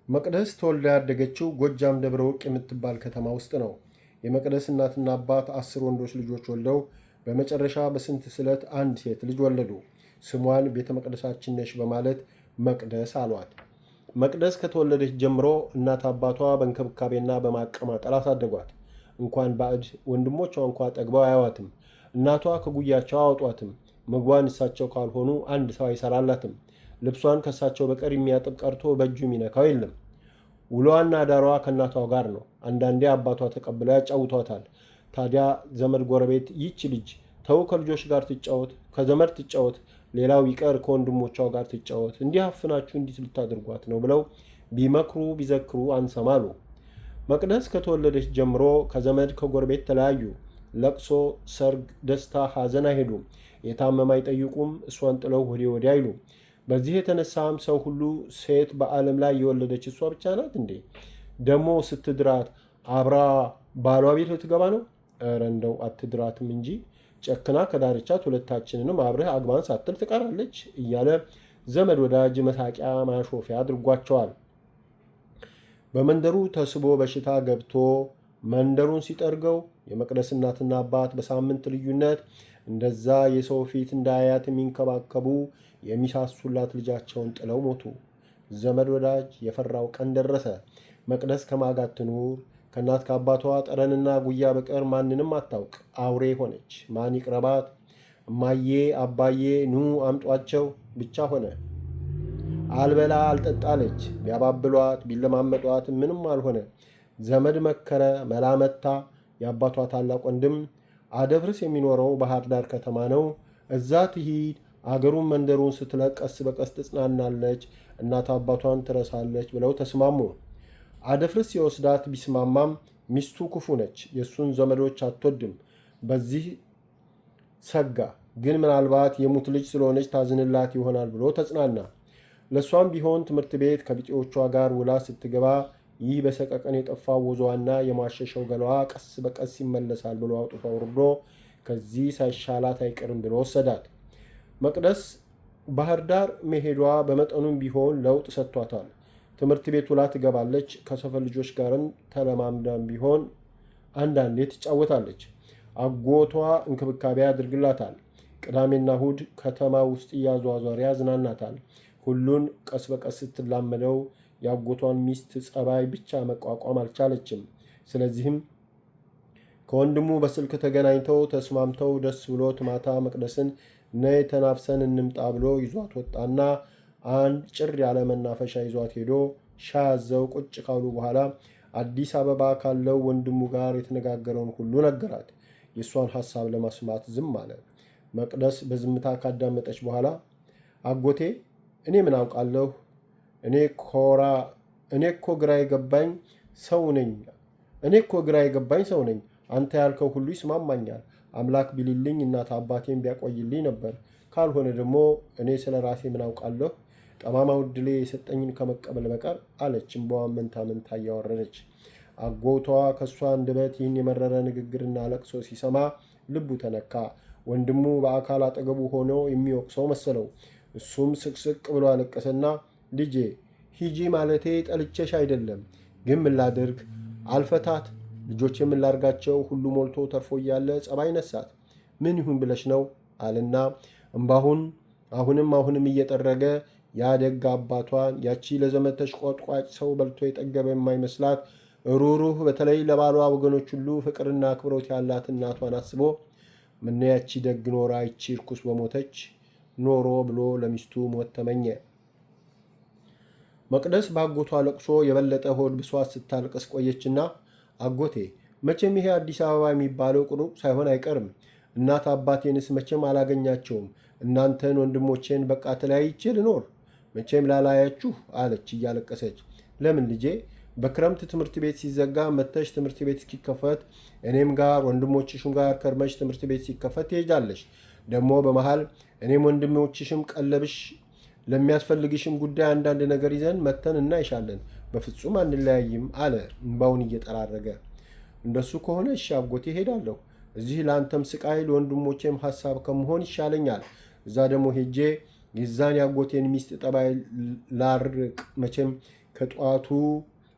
መቅደስ ተወልዳ ያደገችው ጎጃም ደብረ ወርቅ የምትባል ከተማ ውስጥ ነው። የመቅደስ እናትና አባት 10 ወንዶች ልጆች ወልደው በመጨረሻ በስንት ስለት አንድ ሴት ልጅ ወለዱ። ስሟን ቤተ መቅደሳችን ነሽ በማለት መቅደስ አሏት። መቅደስ ከተወለደች ጀምሮ እናት አባቷ በእንክብካቤና በማቀማጠል አሳደጓት። እንኳን ባዕድ ወንድሞቿ እንኳ ጠግበው አያዋትም። እናቷ ከጉያቸው አያወጧትም። ምግቧን እሳቸው ካልሆኑ አንድ ሰው አይሰራላትም። ልብሷን ከእሳቸው በቀር የሚያጥብ ቀርቶ በእጁ የሚነካው የለም። ውሎዋና ዳሯ ከእናቷ ጋር ነው። አንዳንዴ አባቷ ተቀብለው ያጫውቷታል። ታዲያ ዘመድ ጎረቤት ይህች ልጅ ተው ከልጆች ጋር ትጫወት፣ ከዘመድ ትጫወት፣ ሌላው ይቀር ከወንድሞቿ ጋር ትጫወት፣ እንዲህ አፍናችሁ እንዲት ልታደርጓት ነው ብለው ቢመክሩ ቢዘክሩ አንሰማሉ። መቅደስ ከተወለደች ጀምሮ ከዘመድ ከጎረቤት ተለያዩ። ለቅሶ፣ ሰርግ፣ ደስታ፣ ሐዘን አይሄዱም። የታመመ አይጠይቁም። እሷን ጥለው ወዲህ ወዲህ አይሉ። በዚህ የተነሳም ሰው ሁሉ ሴት በዓለም ላይ የወለደች እሷ ብቻ ናት እንዴ? ደግሞ ስትድራት አብራ ባሏ ቤት ልትገባ ነው? ኧረ እንደው አትድራትም እንጂ ጨክና ከዳርቻት ሁለታችንንም አብረህ አግባን ሳትል ትቀራለች እያለ ዘመድ ወዳጅ መሳቂያ ማሾፊያ አድርጓቸዋል። በመንደሩ ተስቦ በሽታ ገብቶ መንደሩን ሲጠርገው የመቅደስ እናትና አባት በሳምንት ልዩነት እንደዛ የሰው ፊት እንዳያት የሚንከባከቡ የሚሳሱላት ልጃቸውን ጥለው ሞቱ። ዘመድ ወዳጅ የፈራው ቀን ደረሰ። መቅደስ ከማጋት ትኑር? ከእናት ከአባቷ ጠረንና ጉያ በቀር ማንንም አታውቅ። አውሬ ሆነች። ማን ይቅረባት? እማዬ አባዬ ኑ አምጧቸው ብቻ ሆነ። አልበላ አልጠጣለች። ቢያባብሏት ቢለማመጧት ምንም አልሆነ። ዘመድ መከረ፣ መላመታ። የአባቷ ታላቅ ወንድም አደፍርስ የሚኖረው ባህር ዳር ከተማ ነው። እዛ ትሂድ፣ አገሩን መንደሩን ስትለቅ ቀስ በቀስ ትጽናናለች፣ እናት አባቷን ትረሳለች ብለው ተስማሙ። አደፍርስ የወስዳት ቢስማማም ሚስቱ ክፉ ነች። የእሱን ዘመዶች አትወድም። በዚህ ሰጋ። ግን ምናልባት የሙት ልጅ ስለሆነች ታዝንላት ይሆናል ብሎ ተጽናና። ለእሷም ቢሆን ትምህርት ቤት ከቢጤዎቿ ጋር ውላ ስትገባ ይህ በሰቀቀን የጠፋው ወዟና የማሸሸው ገላዋ ቀስ በቀስ ይመለሳል ብሎ አውጥቶ አውርዶ ከዚህ ሳይሻላት አይቀርም ብሎ ወሰዳት። መቅደስ ባህር ዳር መሄዷ በመጠኑም ቢሆን ለውጥ ሰጥቷታል። ትምህርት ቤት ውላ ትገባለች። ከሰፈር ልጆች ጋርም ተለማምዳም ቢሆን አንዳንዴ ትጫወታለች። አጎቷ እንክብካቤ ያድርግላታል። ቅዳሜና እሁድ ከተማ ውስጥ እያዟዟሪ ያዝናናታል። ሁሉን ቀስ በቀስ ስትላመደው የአጎቷን ሚስት ጸባይ ብቻ መቋቋም አልቻለችም። ስለዚህም ከወንድሙ በስልክ ተገናኝተው ተስማምተው ደስ ብሎት ማታ መቅደስን ነይ ተናፍሰን እንምጣ ብሎ ይዟት ወጣና አንድ ጭር ያለ መናፈሻ ይዟት ሄዶ ሻይ አዘው ቁጭ ካሉ በኋላ አዲስ አበባ ካለው ወንድሙ ጋር የተነጋገረውን ሁሉ ነገራት። የእሷን ሐሳብ ለመስማት ዝም አለ። መቅደስ በዝምታ ካዳመጠች በኋላ አጎቴ፣ እኔ ምን አውቃለሁ? እኔ እኮ ግራ የገባኝ ሰው ነኝ። አንተ ያልከው ሁሉ ይስማማኛል። አምላክ ቢልልኝ እናት አባቴን ቢያቆይልኝ ነበር። ካልሆነ ደግሞ እኔ ስለ ራሴ ምን አውቃለሁ? ጠማማው ዕድሌ የሰጠኝን ከመቀበል በቀር አለች እምባዋን መንታ መንታ እያወረደች። አጎቷ ከእሷ አንደበት ይህን የመረረ ንግግርና ለቅሶ ሲሰማ ልቡ ተነካ። ወንድሙ በአካል አጠገቡ ሆኖ የሚወቅሰው መሰለው። እሱም ስቅስቅ ብሎ አለቀሰና ልጄ ሂጂ ማለቴ ጠልቼሽ አይደለም፣ ግን ምን ላድርግ አልፈታት። ልጆች የምላርጋቸው ሁሉ ሞልቶ ተርፎ እያለ ጸባይ ነሳት። ምን ይሁን ብለሽ ነው አልና እምባሁን አሁንም እየጠረገ ያደግ አባቷን ያቺ ለዘመድ ተሽቆጥቋጭ ሰው በልቶ የጠገበ የማይመስላት ሩሩህ፣ በተለይ ለባሏ ወገኖች ሁሉ ፍቅርና አክብሮት ያላት እናቷን አስቦ ምነ ያቺ ደግ ኖራ ይቺ ርኩስ በሞተች ኖሮ ብሎ ለሚስቱ ሞት ተመኘ። መቅደስ በአጎቷ ለቅሶ የበለጠ ሆድ ብሷት ስታልቅስ ቆየችና አጎቴ፣ መቼም ይሄ አዲስ አበባ የሚባለው ቅሩቅ ሳይሆን አይቀርም። እናት አባቴንስ መቼም አላገኛቸውም። እናንተን ወንድሞቼን በቃ ተለያይቼ ልኖር መቼም ላላያችሁ አለች እያለቀሰች። ለምን ልጄ? በክረምት ትምህርት ቤት ሲዘጋ መተሽ ትምህርት ቤት እስኪከፈት እኔም ጋር ወንድሞችሽም ጋር ከርመሽ ትምህርት ቤት ሲከፈት ትሄጃለሽ። ደግሞ በመሃል እኔም ወንድሞችሽም ቀለብሽ ለሚያስፈልግሽም ጉዳይ አንዳንድ ነገር ይዘን መተን እናይሻለን። በፍጹም አንለያይም አለ እንባውን እየጠራረገ። እንደሱ ከሆነ እሺ አጎቴ ሄዳለሁ። እዚህ ለአንተም ስቃይ ለወንድሞቼም ሐሳብ ከመሆን ይሻለኛል። እዛ ደግሞ ሄጄ የዛን ያጎቴን ሚስት ጠባይ ላርቅ። መቼም ከጠዋቱ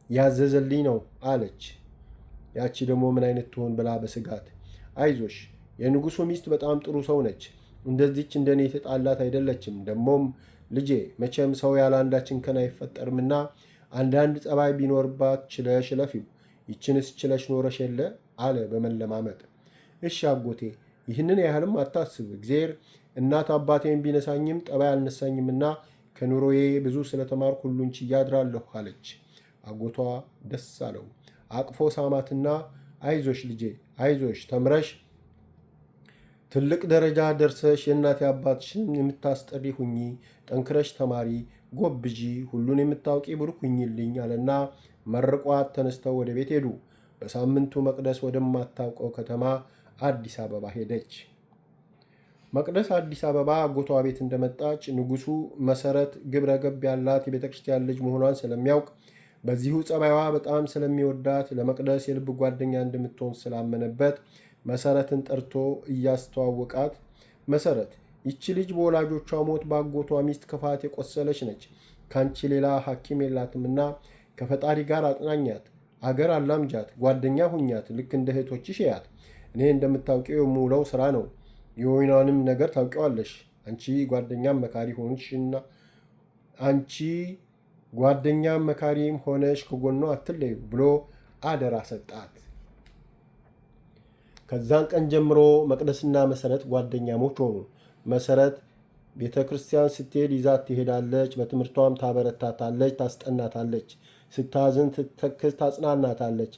ያዘዘልኝ ነው አለች። ያቺ ደግሞ ምን አይነት ትሆን ብላ በስጋት አይዞሽ፣ የንጉሡ ሚስት በጣም ጥሩ ሰው ነች። እንደዚች እንደኔ የተጣላት አይደለችም። ደግሞም ልጄ መቼም ሰው ያለ አንዳች እንከን አይፈጠርምና አንዳንድ ጸባይ ቢኖርባት ችለሽ ለፊው። ይችንስ ችለሽ ኖረሽ የለ አለ በመለማመጥ። እሺ አጎቴ፣ ይህንን ያህልም አታስብ። እግዜር እናት አባቴን ቢነሳኝም ጠባይ አልነሳኝምና ከኑሮዬ ብዙ ስለተማርኩ ሁሉን ችዬ አድራለሁ አለች። አጎቷ ደስ አለው። አቅፎ ሳማትና አይዞሽ ልጄ አይዞሽ፣ ተምረሽ ትልቅ ደረጃ ደርሰሽ የእናቴ አባትሽን የምታስጠሪ ሁኚ፣ ጠንክረሽ ተማሪ፣ ጎብዢ፣ ሁሉን የምታውቂ ብሩክ ሁኚልኝ አለና መርቋት ተነስተው ወደ ቤት ሄዱ። በሳምንቱ መቅደስ ወደማታውቀው ከተማ አዲስ አበባ ሄደች። መቅደስ አዲስ አበባ አጎቷ ቤት እንደመጣች ንጉሡ መሰረት ግብረ ገብ ያላት የቤተ ክርስቲያን ልጅ መሆኗን ስለሚያውቅ በዚሁ ጸባይዋ በጣም ስለሚወዳት ለመቅደስ የልብ ጓደኛ እንደምትሆን ስላመነበት መሰረትን ጠርቶ እያስተዋወቃት፣ መሰረት ይቺ ልጅ በወላጆቿ ሞት በአጎቷ ሚስት ክፋት የቆሰለች ነች። ካንቺ ሌላ ሐኪም የላትምና ከፈጣሪ ጋር አጥናኛት፣ አገር አላምጃት፣ ጓደኛ ሁኛት፣ ልክ እንደ እህቶችሽ ያት። እኔ እንደምታውቂው የምውለው ስራ ነው። የወይኗንም ነገር ታውቂዋለሽ። አንቺ ጓደኛም መካሪም ሆነሽ ከጎኗ አትለዩ ብሎ አደራ ሰጣት። ከዛን ቀን ጀምሮ መቅደስና መሰረት ጓደኛሞች ሆኑ። መሰረት ቤተ ክርስቲያን ስትሄድ ይዛት ትሄዳለች። በትምህርቷም ታበረታታለች፣ ታስጠናታለች። ስታዝን፣ ስትተክዝ ታጽናናታለች።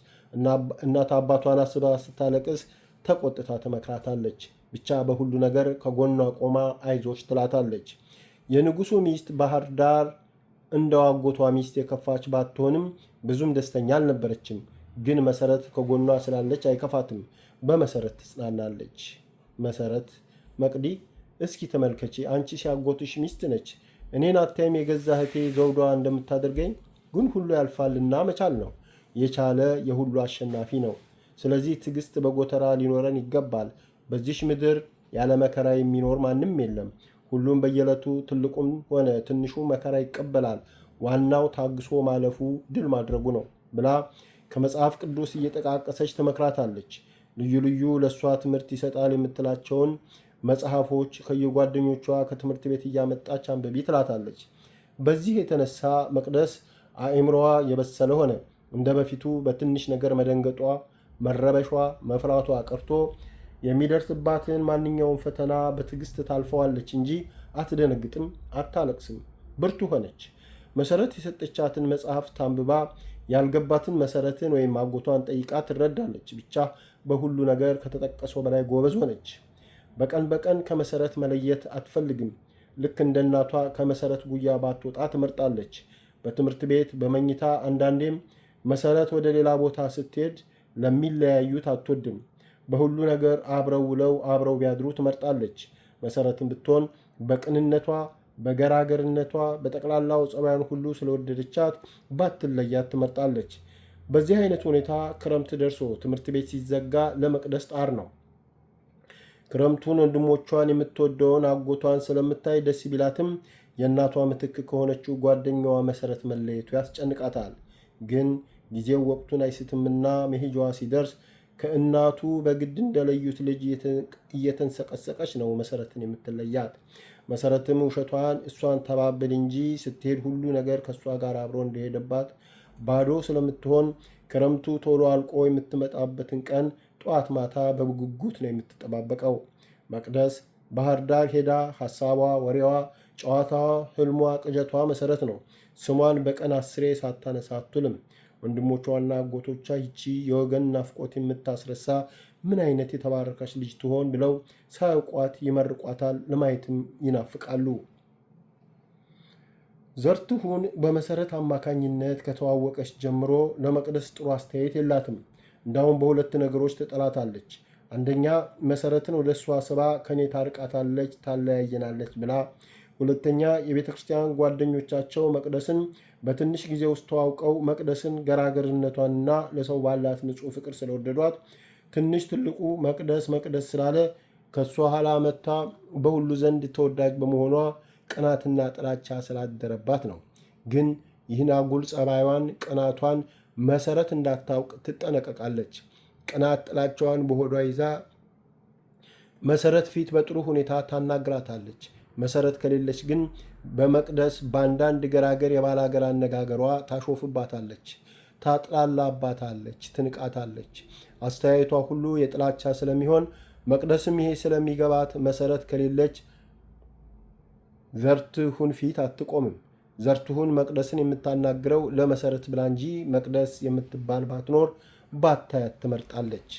እናት አባቷን አስባ ስታለቅስ ተቆጥታ ትመክራታለች። ብቻ በሁሉ ነገር ከጎኗ ቆማ አይዞች ትላታለች። የንጉሡ ሚስት ባህር ዳር እንደ አጎቷ ሚስት የከፋች ባትሆንም ብዙም ደስተኛ አልነበረችም። ግን መሰረት ከጎኗ ስላለች አይከፋትም። በመሰረት ትጽናናለች። መሰረት መቅዲ እስኪ ተመልከቺ፣ አንቺ ሲያጎትሽ ሚስት ነች። እኔን አታይም የገዛ እህቴ ዘውዷ እንደምታደርገኝ? ግን ሁሉ ያልፋልና መቻል ነው። የቻለ የሁሉ አሸናፊ ነው። ስለዚህ ትዕግስት በጎተራ ሊኖረን ይገባል። በዚሽ ምድር ያለ መከራ የሚኖር ማንም የለም። ሁሉም በየዕለቱ ትልቁም ሆነ ትንሹ መከራ ይቀበላል። ዋናው ታግሶ ማለፉ ድል ማድረጉ ነው ብላ ከመጽሐፍ ቅዱስ እየጠቃቀሰች ትመክራታለች። ልዩ ልዩ ለእሷ ትምህርት ይሰጣል የምትላቸውን መጽሐፎች ከየጓደኞቿ ከትምህርት ቤት እያመጣች አንብቢ ትላታለች። በዚህ የተነሳ መቅደስ አእምሮዋ የበሰለ ሆነ። እንደ በፊቱ በትንሽ ነገር መደንገጧ፣ መረበሿ፣ መፍራቷ ቀርቶ የሚደርስባትን ማንኛውም ፈተና በትዕግስት ታልፈዋለች እንጂ አትደነግጥም፣ አታለቅስም። ብርቱ ሆነች። መሰረት የሰጠቻትን መጽሐፍ ታንብባ ያልገባትን መሰረትን ወይም አጎቷን ጠይቃ ትረዳለች። ብቻ በሁሉ ነገር ከተጠቀሰው በላይ ጎበዝ ሆነች። በቀን በቀን ከመሰረት መለየት አትፈልግም። ልክ እንደ እናቷ ከመሰረት ጉያ ባትወጣ ትመርጣለች። በትምህርት ቤት፣ በመኝታ፣ አንዳንዴም መሰረት ወደ ሌላ ቦታ ስትሄድ ለሚለያዩት አትወድም። በሁሉ ነገር አብረው ውለው አብረው ቢያድሩ ትመርጣለች። መሰረትን ብትሆን በቅንነቷ፣ በገራገርነቷ፣ በጠቅላላው ጸባያን ሁሉ ስለወደደቻት ባትለያት ትመርጣለች። በዚህ አይነት ሁኔታ ክረምት ደርሶ ትምህርት ቤት ሲዘጋ ለመቅደስ ጣር ነው። ክረምቱን ወንድሞቿን የምትወደውን አጎቷን ስለምታይ ደስ ቢላትም የእናቷ ምትክ ከሆነችው ጓደኛዋ መሰረት መለየቱ ያስጨንቃታል። ግን ጊዜው ወቅቱን አይስትምና መሄጃዋ ሲደርስ ከእናቱ በግድ እንደለዩት ልጅ እየተንሰቀሰቀች ነው መሰረትን የምትለያት። መሰረትም ውሸቷን እሷን ተባብል እንጂ ስትሄድ ሁሉ ነገር ከእሷ ጋር አብሮ እንደሄደባት ባዶ ስለምትሆን ክረምቱ ቶሎ አልቆ የምትመጣበትን ቀን ጠዋት ማታ በጉጉት ነው የምትጠባበቀው። መቅደስ ባህር ዳር ሄዳ ሐሳቧ፣ ወሬዋ፣ ጨዋታዋ፣ ህልሟ፣ ቅዠቷ መሰረት ነው። ስሟን በቀን 10 ሳታነሳ አትውልም። ወንድሞቿና አጎቶቿ ይቺ የወገን ናፍቆት የምታስረሳ ምን አይነት የተባረከች ልጅ ትሆን ብለው ሳያውቋት ይመርቋታል፣ ለማየትም ይናፍቃሉ። ዘርትሁን በመሰረት አማካኝነት ከተዋወቀች ጀምሮ ለመቅደስ ጥሩ አስተያየት የላትም። እንዳውም በሁለት ነገሮች ትጠላታለች። አንደኛ መሰረትን ወደ እሷ ስባ ከኔ ታርቃታለች፣ ታለያየናለች ብላ፣ ሁለተኛ የቤተ ክርስቲያን ጓደኞቻቸው መቅደስን በትንሽ ጊዜ ውስጥ ተዋውቀው መቅደስን ገራገርነቷንና ለሰው ባላት ንጹሕ ፍቅር ስለወደዷት ትንሽ ትልቁ መቅደስ መቅደስ ስላለ ከእሷ ኋላ መታ በሁሉ ዘንድ ተወዳጅ በመሆኗ ቅናትና ጥላቻ ስላደረባት ነው። ግን ይህን አጉል ጸባይዋን፣ ቅናቷን መሰረት እንዳታውቅ ትጠነቀቃለች። ቅናት ጥላቻዋን በሆዷ ይዛ መሰረት ፊት በጥሩ ሁኔታ ታናግራታለች። መሰረት ከሌለች ግን በመቅደስ በአንዳንድ ገራገር የባላገር አነጋገሯ ታሾፍባታለች፣ ታጥላላባታለች፣ ትንቃታለች። አስተያየቷ ሁሉ የጥላቻ ስለሚሆን መቅደስም ይሄ ስለሚገባት መሰረት ከሌለች ዘርትሁን ፊት አትቆምም። ዘርትሁን መቅደስን የምታናግረው ለመሰረት ብላ እንጂ መቅደስ የምትባል ባትኖር ባታያት ትመርጣለች።